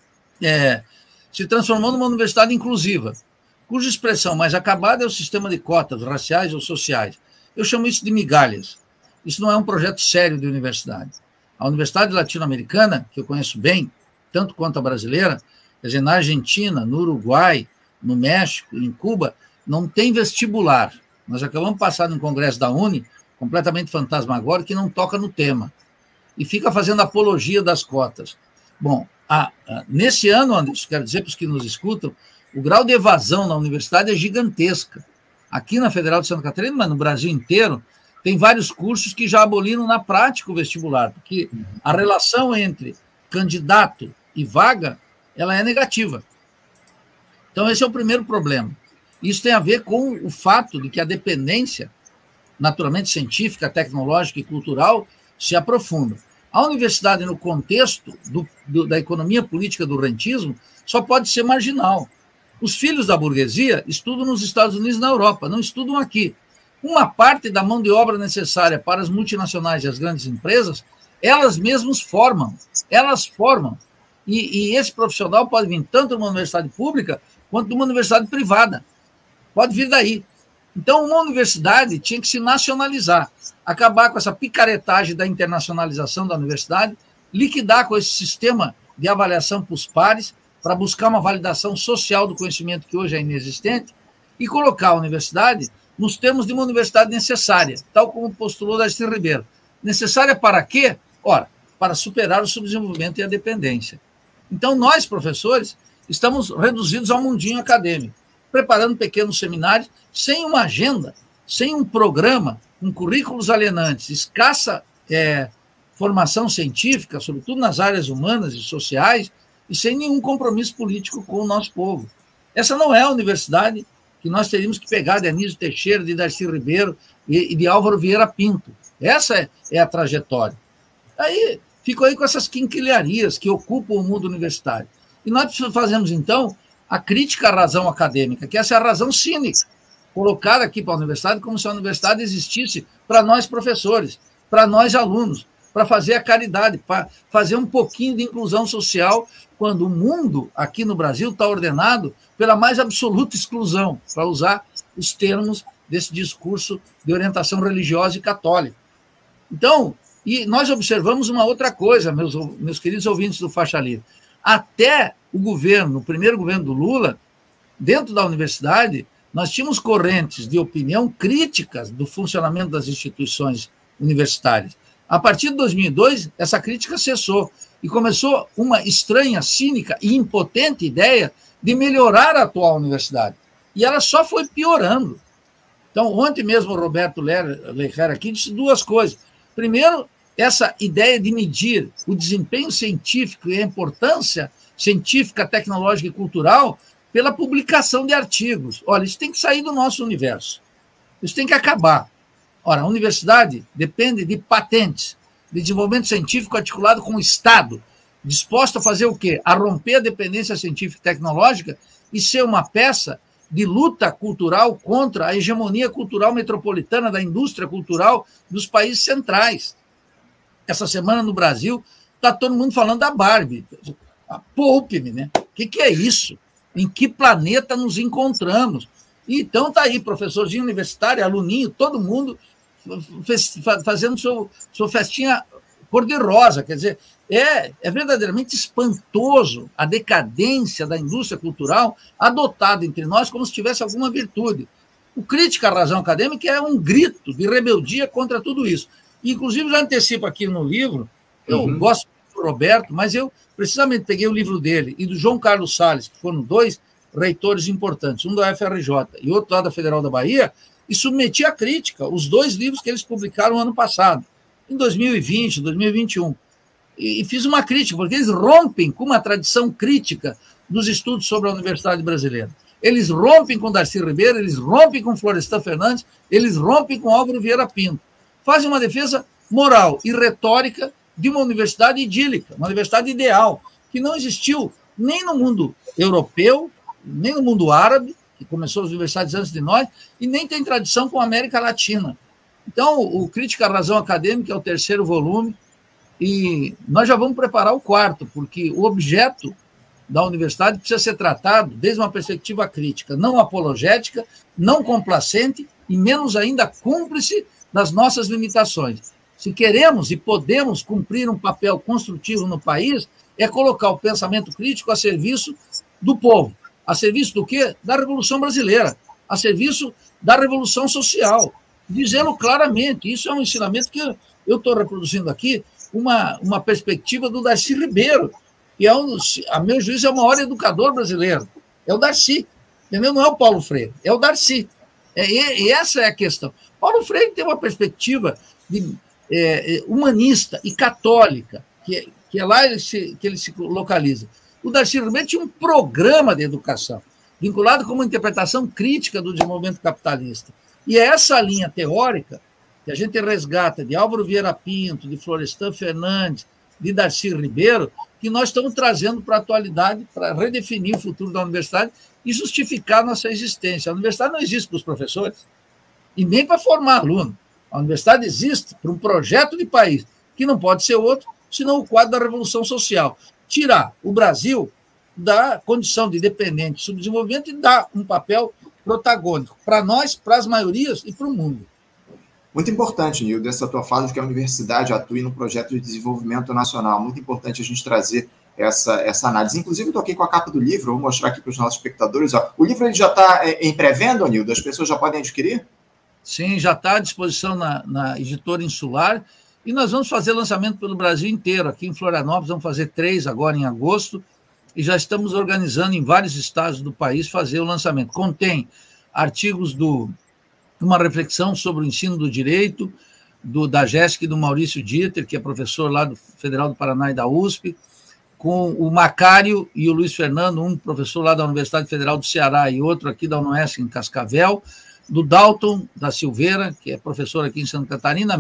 se transformou numa universidade inclusiva, cuja expressão mais acabada é o sistema de cotas raciais ou sociais. Eu chamo isso de migalhas. Isso não é um projeto sério de universidade. A universidade latino-americana, que eu conheço bem, tanto quanto a brasileira, quer dizer, na Argentina, no Uruguai, no México, em Cuba, não tem vestibular. Nós acabamos de passar num congresso da Uni, completamente fantasmagórico, que não toca no tema. E fica fazendo apologia das cotas. Bom, nesse ano, Anderson, quero dizer para os que nos escutam, o grau de evasão na universidade é gigantesca. Aqui na Federal de Santa Catarina, mas no Brasil inteiro, tem vários cursos que já aboliram na prática o vestibular, porque a relação entre candidato e vaga, ela é negativa. Então, esse é o primeiro problema. Isso tem a ver com o fato de que a dependência, naturalmente científica, tecnológica e cultural, se aprofunda. A universidade, no contexto da economia política do rentismo, só pode ser marginal. Os filhos da burguesia estudam nos Estados Unidos e na Europa, não estudam aqui. Uma parte da mão de obra necessária para as multinacionais e as grandes empresas, elas mesmas formam. Elas formam. E esse profissional pode vir tanto de uma universidade pública quanto de uma universidade privada. Pode vir daí. Então, uma universidade tinha que se nacionalizar, acabar com essa picaretagem da internacionalização da universidade, liquidar com esse sistema de avaliação para os pares, para buscar uma validação social do conhecimento que hoje é inexistente, e colocar a universidade nos termos de uma universidade necessária, tal como postulou Darcy Ribeiro. Necessária para quê? Ora, para superar o subdesenvolvimento e a dependência. Então, nós, professores, estamos reduzidos ao mundinho acadêmico, preparando pequenos seminários, sem uma agenda, sem um programa, com currículos alienantes, escassa formação científica, sobretudo nas áreas humanas e sociais, e sem nenhum compromisso político com o nosso povo. Essa não é a universidade que nós teríamos que pegar de Anísio Teixeira, de Darcy Ribeiro e de Álvaro Vieira Pinto. Essa é a trajetória. Aí ficou aí com essas quinquilharias que ocupam o mundo universitário. E nós fazemos, então, a crítica à razão acadêmica, que essa é a razão cínica, colocada aqui para a universidade como se a universidade existisse para nós professores, para nós alunos, para fazer a caridade, para fazer um pouquinho de inclusão social, quando o mundo aqui no Brasil está ordenado pela mais absoluta exclusão, para usar os termos desse discurso de orientação religiosa e católica. Então, e nós observamos uma outra coisa, meus queridos ouvintes do Faixa Livre. Até o governo, o primeiro governo do Lula, dentro da universidade, nós tínhamos correntes de opinião críticas do funcionamento das instituições universitárias. A partir de 2002, essa crítica cessou e começou uma estranha, cínica e impotente ideia de melhorar a atual universidade. E ela só foi piorando. Então, ontem mesmo o Roberto Lerner aqui disse duas coisas. Primeiro, essa ideia de medir o desempenho científico e a importância científica, tecnológica e cultural pela publicação de artigos. Olha, isso tem que sair do nosso universo. Isso tem que acabar. Ora, a universidade depende de patentes, de desenvolvimento científico articulado com o Estado, disposto a fazer o quê? A romper a dependência científica e tecnológica e ser uma peça de luta cultural contra a hegemonia cultural metropolitana da indústria cultural dos países centrais. Essa semana no Brasil está todo mundo falando da Barbie. Poupe-me, né? O que é isso? Em que planeta nos encontramos? Então está aí, professorzinho universitário, aluninho, todo mundo fazendo sua festinha cor-de-rosa. Quer dizer, é verdadeiramente espantoso a decadência da indústria cultural adotada entre nós como se tivesse alguma virtude. O Crítica à Razão Acadêmica é um grito de rebeldia contra tudo isso. Inclusive, já antecipo aqui no livro, eu gosto de para o Roberto, mas eu precisamente peguei o livro dele e do João Carlos Salles, que foram dois reitores importantes, um da UFRJ e outro lá da Federal da Bahia, e submeti à crítica os dois livros que eles publicaram ano passado, em 2020, 2021. E fiz uma crítica, porque eles rompem com uma tradição crítica dos estudos sobre a Universidade Brasileira. Eles rompem com Darcy Ribeiro, eles rompem com Florestan Fernandes, eles rompem com Álvaro Vieira Pinto. Fazem uma defesa moral e retórica de uma universidade idílica, uma universidade ideal, que não existiu nem no mundo europeu, nem no mundo árabe, que começou as universidades antes de nós, e nem tem tradição com a América Latina. Então, o Crítica à Razão Acadêmica é o 3º volume, e nós já vamos preparar o 4º, porque o objeto da universidade precisa ser tratado desde uma perspectiva crítica, não apologética, não complacente e menos ainda cúmplice das nossas limitações. Se queremos e podemos cumprir um papel construtivo no país, é colocar o pensamento crítico a serviço do povo. A serviço do quê? Da Revolução Brasileira, a serviço da Revolução Social. Dizê-lo claramente, isso é um ensinamento que eu estou reproduzindo aqui, uma perspectiva do Darcy Ribeiro, que é a meu juízo, é o maior educador brasileiro. É o Darcy, entendeu? Não é o Paulo Freire, é o Darcy. E essa é a questão. Paulo Freire tem uma perspectiva humanista e católica, que é lá que ele se localiza. O Darcy Ribeiro tinha um programa de educação, vinculado com uma interpretação crítica do desenvolvimento capitalista. E é essa linha teórica que a gente resgata de Álvaro Vieira Pinto, de Florestan Fernandes, de Darcy Ribeiro, que nós estamos trazendo para a atualidade, para redefinir o futuro da universidade e justificar nossa existência. A universidade não existe para os professores e nem para formar aluno. A universidade existe para um projeto de país, que não pode ser outro, senão o quadro da Revolução Social. Tirar o Brasil da condição de dependente de subdesenvolvimento e dar um papel protagônico para nós, para as maiorias e para o mundo. Muito importante, Nildo, essa tua fala de que a universidade atue no projeto de desenvolvimento nacional. Muito importante a gente trazer essa análise. Inclusive, eu estou aqui com a capa do livro, vou mostrar aqui para os nossos espectadores. Ó. O livro ele já está em pré-venda, Nildo? As pessoas já podem adquirir? Sim, já está à disposição na Editora Insular. E nós vamos fazer lançamento pelo Brasil inteiro. Aqui em Florianópolis, vamos fazer 3 agora em agosto. E já estamos organizando em vários estados do país fazer o lançamento. Contém artigos uma reflexão sobre o ensino do direito, da Jéssica e do Maurício Dieter, que é professor lá do Federal do Paraná e da USP, com o Macário e o Luiz Fernando, um professor lá da Universidade Federal do Ceará e outro aqui da UNOESC em Cascavel, do Dalton da Silveira, que é professor aqui em Santa Catarina,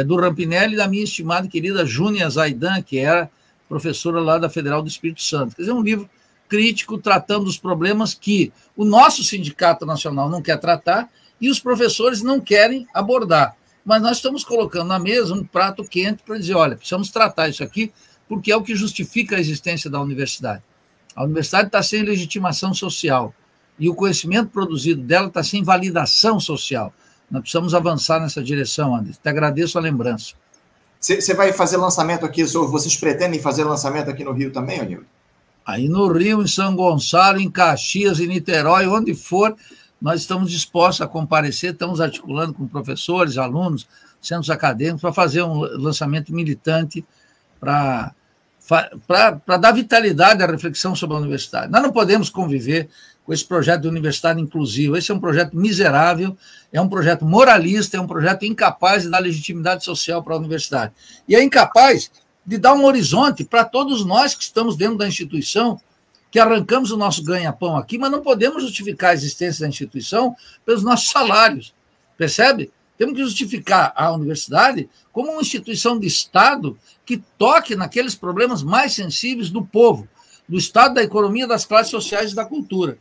do Rampinelli e da minha estimada e querida Júnia Zaidan, que era professora lá da Federal do Espírito Santo. Quer dizer, um livro crítico tratando dos problemas que o nosso Sindicato Nacional não quer tratar e os professores não querem abordar. Mas nós estamos colocando na mesa um prato quente para dizer, olha, precisamos tratar isso aqui, porque é o que justifica a existência da universidade. A universidade está sem legitimação social e o conhecimento produzido dela está sem validação social. Nós precisamos avançar nessa direção, Anderson. Te agradeço a lembrança. Você vai fazer lançamento aqui, vocês pretendem fazer lançamento aqui no Rio também, Nildo? Aí no Rio, em São Gonçalo, em Caxias, em Niterói, onde for, nós estamos dispostos a comparecer, estamos articulando com professores, alunos, centros acadêmicos, para fazer um lançamento militante para dar vitalidade à reflexão sobre a universidade. Nós não podemos conviver com esse projeto de universidade inclusiva. Esse é um projeto miserável, é um projeto moralista, é um projeto incapaz de dar legitimidade social para a universidade. E é incapaz de dar um horizonte para todos nós que estamos dentro da instituição, que arrancamos o nosso ganha-pão aqui, mas não podemos justificar a existência da instituição pelos nossos salários, percebe? Temos que justificar a universidade como uma instituição de Estado que toque naqueles problemas mais sensíveis do povo, do Estado, da economia, das classes sociais e da cultura.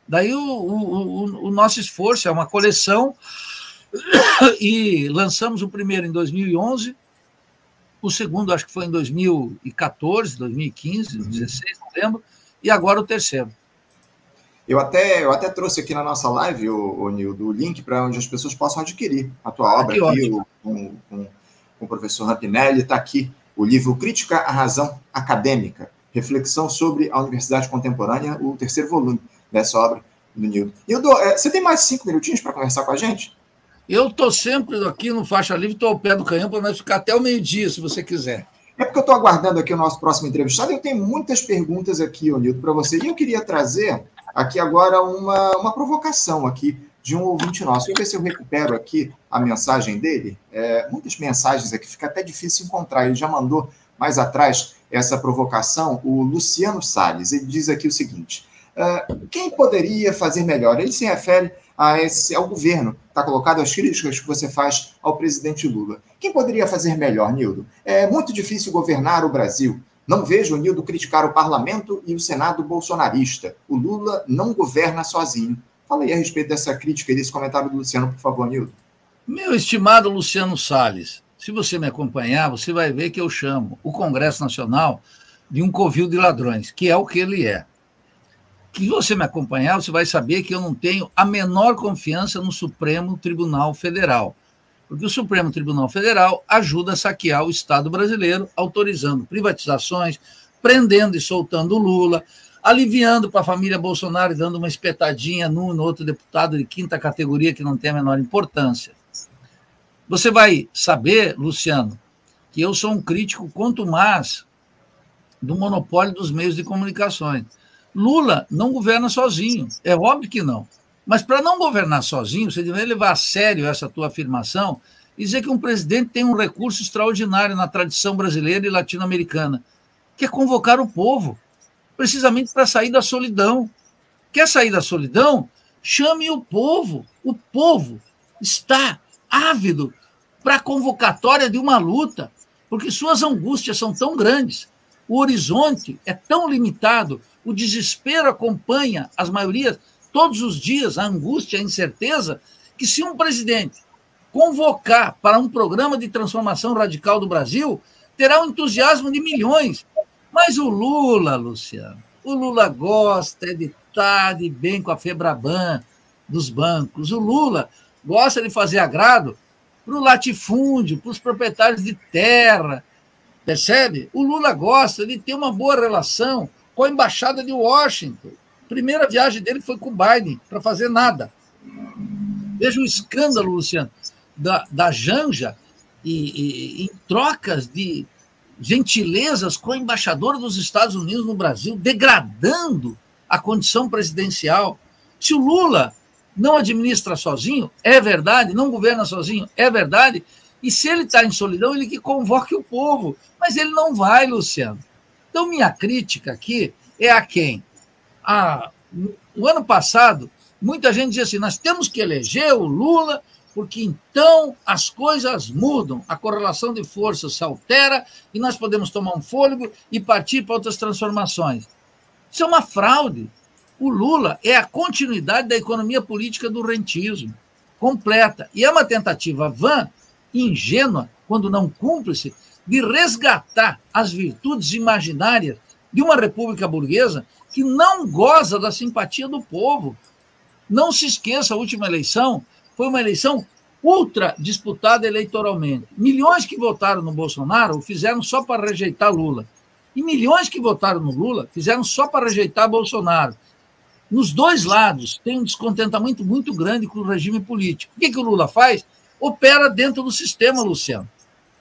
Daí o nosso esforço é uma coleção e lançamos o primeiro em 2011, o segundo acho que foi em 2014, 2015, 2016, não lembro, e agora o terceiro. Eu até trouxe aqui na nossa live, Nildo, o link para onde as pessoas possam adquirir a tua obra aqui, com o professor Rampinelli. Está aqui o livro Crítica à Razão Acadêmica, Reflexão sobre a Universidade Contemporânea, o 3º volume dessa obra do Nildo. Nildo, você tem mais 5 minutinhos para conversar com a gente? Eu estou sempre aqui no Faixa Livre, estou ao pé do canhão para nós ficar até o meio-dia, se você quiser. É porque eu estou aguardando aqui o nosso próximo entrevistado e eu tenho muitas perguntas aqui, Nildo, para você. E eu queria trazer aqui agora uma provocação aqui de um ouvinte nosso. Deixa eu ver se eu recupero aqui a mensagem dele. Muitas mensagens aqui, fica até difícil encontrar. Ele já mandou mais atrás essa provocação, o Luciano Salles. Ele diz aqui o seguinte: quem poderia fazer melhor? Ele se refere ao governo, está colocado as críticas que você faz ao presidente Lula. Quem poderia fazer melhor, Nildo? É muito difícil governar o Brasil. Não vejo o Nildo criticar o parlamento e o Senado bolsonarista. O Lula não governa sozinho. Fala aí a respeito dessa crítica e desse comentário do Luciano, por favor, Nildo. Meu estimado Luciano Salles, se você me acompanhar, você vai ver que eu chamo o Congresso Nacional de um covil de ladrões, que é o que ele é. Que você me acompanhar, você vai saber que eu não tenho a menor confiança no Supremo Tribunal Federal, porque o Supremo Tribunal Federal ajuda a saquear o Estado brasileiro, autorizando privatizações, prendendo e soltando o Lula, aliviando para a família Bolsonaro e dando uma espetadinha num no outro deputado de quinta categoria que não tem a menor importância. Você vai saber, Luciano, que eu sou um crítico contumaz do monopólio dos meios de comunicações. Lula não governa sozinho, é óbvio que não. Mas para não governar sozinho, você deve levar a sério essa tua afirmação e dizer que um presidente tem um recurso extraordinário na tradição brasileira e latino-americana, que é convocar o povo, precisamente para sair da solidão. Quer sair da solidão? Chame o povo. O povo está ávido para a convocatória de uma luta, porque suas angústias são tão grandes, o horizonte é tão limitado, o desespero acompanha as maiorias todos os dias, a angústia, a incerteza, que se um presidente convocar para um programa de transformação radical do Brasil, terá o entusiasmo de milhões. Mas o Lula, Luciano, o Lula gosta de estar de bem com a Febraban dos bancos. O Lula gosta de fazer agrado para o latifúndio, para os proprietários de terra, percebe? O Lula gosta de ter uma boa relação com a Embaixada de Washington. A primeira viagem dele foi com o Biden, para fazer nada. Veja o escândalo, Luciano, da Janja e em trocas de gentilezas com a embaixadora dos Estados Unidos no Brasil, degradando a condição presidencial. Se o Lula não administra sozinho, é verdade, não governa sozinho, é verdade, e se ele está em solidão, ele que convoque o povo, mas ele não vai, Luciano. Então, minha crítica aqui é a quem? No ano passado, muita gente dizia assim, nós temos que eleger o Lula, porque então as coisas mudam, a correlação de forças se altera e nós podemos tomar um fôlego e partir para outras transformações. Isso é uma fraude. O Lula é a continuidade da economia política do rentismo, completa. E é uma tentativa vã, ingênua, quando não cumpre-se, de resgatar as virtudes imaginárias de uma república burguesa que não goza da simpatia do povo. Não se esqueça, a última eleição foi uma eleição ultra disputada eleitoralmente. Milhões que votaram no Bolsonaro o fizeram só para rejeitar Lula. E milhões que votaram no Lula fizeram só para rejeitar Bolsonaro. Nos dois lados tem um descontentamento muito grande com o regime político. O que o Lula faz? Opera dentro do sistema, Luciano.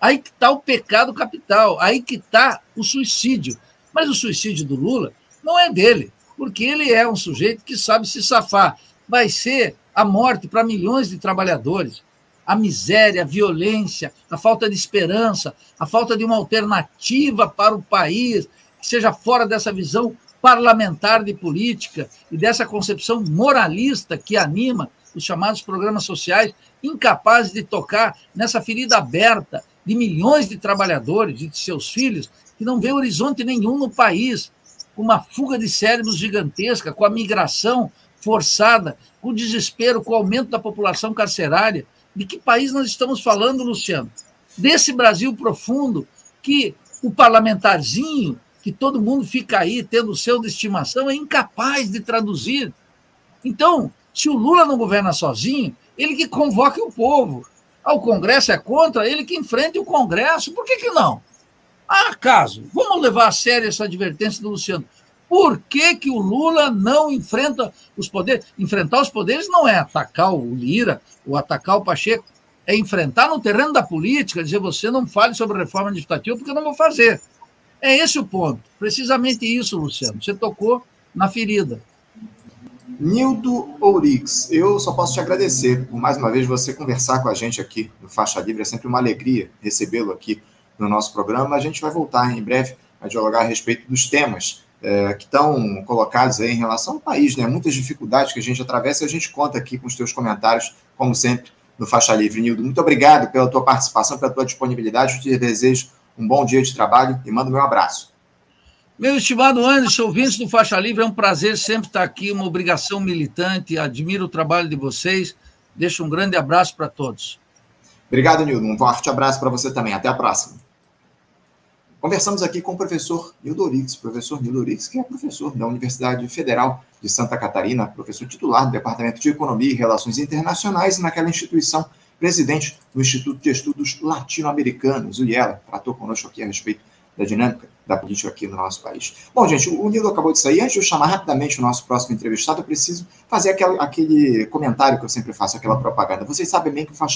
Aí que está o pecado capital, aí que está o suicídio. Mas o suicídio do Lula não é dele, porque ele é um sujeito que sabe se safar. Vai ser a morte para milhões de trabalhadores. A miséria, a violência, a falta de esperança, a falta de uma alternativa para o país, que seja fora dessa visão parlamentar de política e dessa concepção moralista que anima os chamados programas sociais, incapazes de tocar nessa ferida aberta de milhões de trabalhadores e de seus filhos que não vê horizonte nenhum no país, com uma fuga de cérebros gigantesca, com a migração forçada, com o desespero, com o aumento da população carcerária. De que país nós estamos falando, Luciano? Desse Brasil profundo que o parlamentarzinho, que todo mundo fica aí tendo o seu de estimação, é incapaz de traduzir. Então, se o Lula não governa sozinho, ele que convoque o povo. O Congresso é contra, ele que enfrente o Congresso. Por que não? Acaso, vamos levar a sério essa advertência do Luciano. Por que o Lula não enfrenta os poderes? Enfrentar os poderes não é atacar o Lira ou atacar o Pacheco. é enfrentar no terreno da política, dizer, você não fale sobre reforma administrativa porque eu não vou fazer. É esse o ponto. Precisamente isso, Luciano. Você tocou na ferida. Nildo Ourix, eu só posso te agradecer por mais uma vez você conversar com a gente aqui no Faixa Livre. É sempre uma alegria recebê-lo aqui no nosso programa. A gente vai voltar em breve a dialogar a respeito dos temas que estão colocados aí em relação ao país, né? Muitas dificuldades que a gente atravessa e a gente conta aqui com os teus comentários, como sempre, no Faixa Livre. Nildo, muito obrigado pela tua participação, pela tua disponibilidade. Eu te desejo um bom dia de trabalho e mando meu abraço. Meu estimado Anderson, ouvintes do Faixa Livre, é um prazer sempre estar aqui, uma obrigação militante, admiro o trabalho de vocês, deixo um grande abraço para todos. Obrigado, Nildo, um forte abraço para você também, até a próxima. Conversamos aqui com o professor Nildo Ourix, que é professor da Universidade Federal de Santa Catarina, professor titular do Departamento de Economia e Relações Internacionais e naquela instituição, presidente do Instituto de Estudos Latino-Americanos, o IELA, tratou conosco aqui a respeito da dinâmica da política aqui no nosso país. Bom, gente, o Nildo acabou de sair. Antes de eu chamar rapidamente o nosso próximo entrevistado, eu preciso fazer aquele comentário que eu sempre faço, aquela propaganda. Vocês sabem bem que o Faixa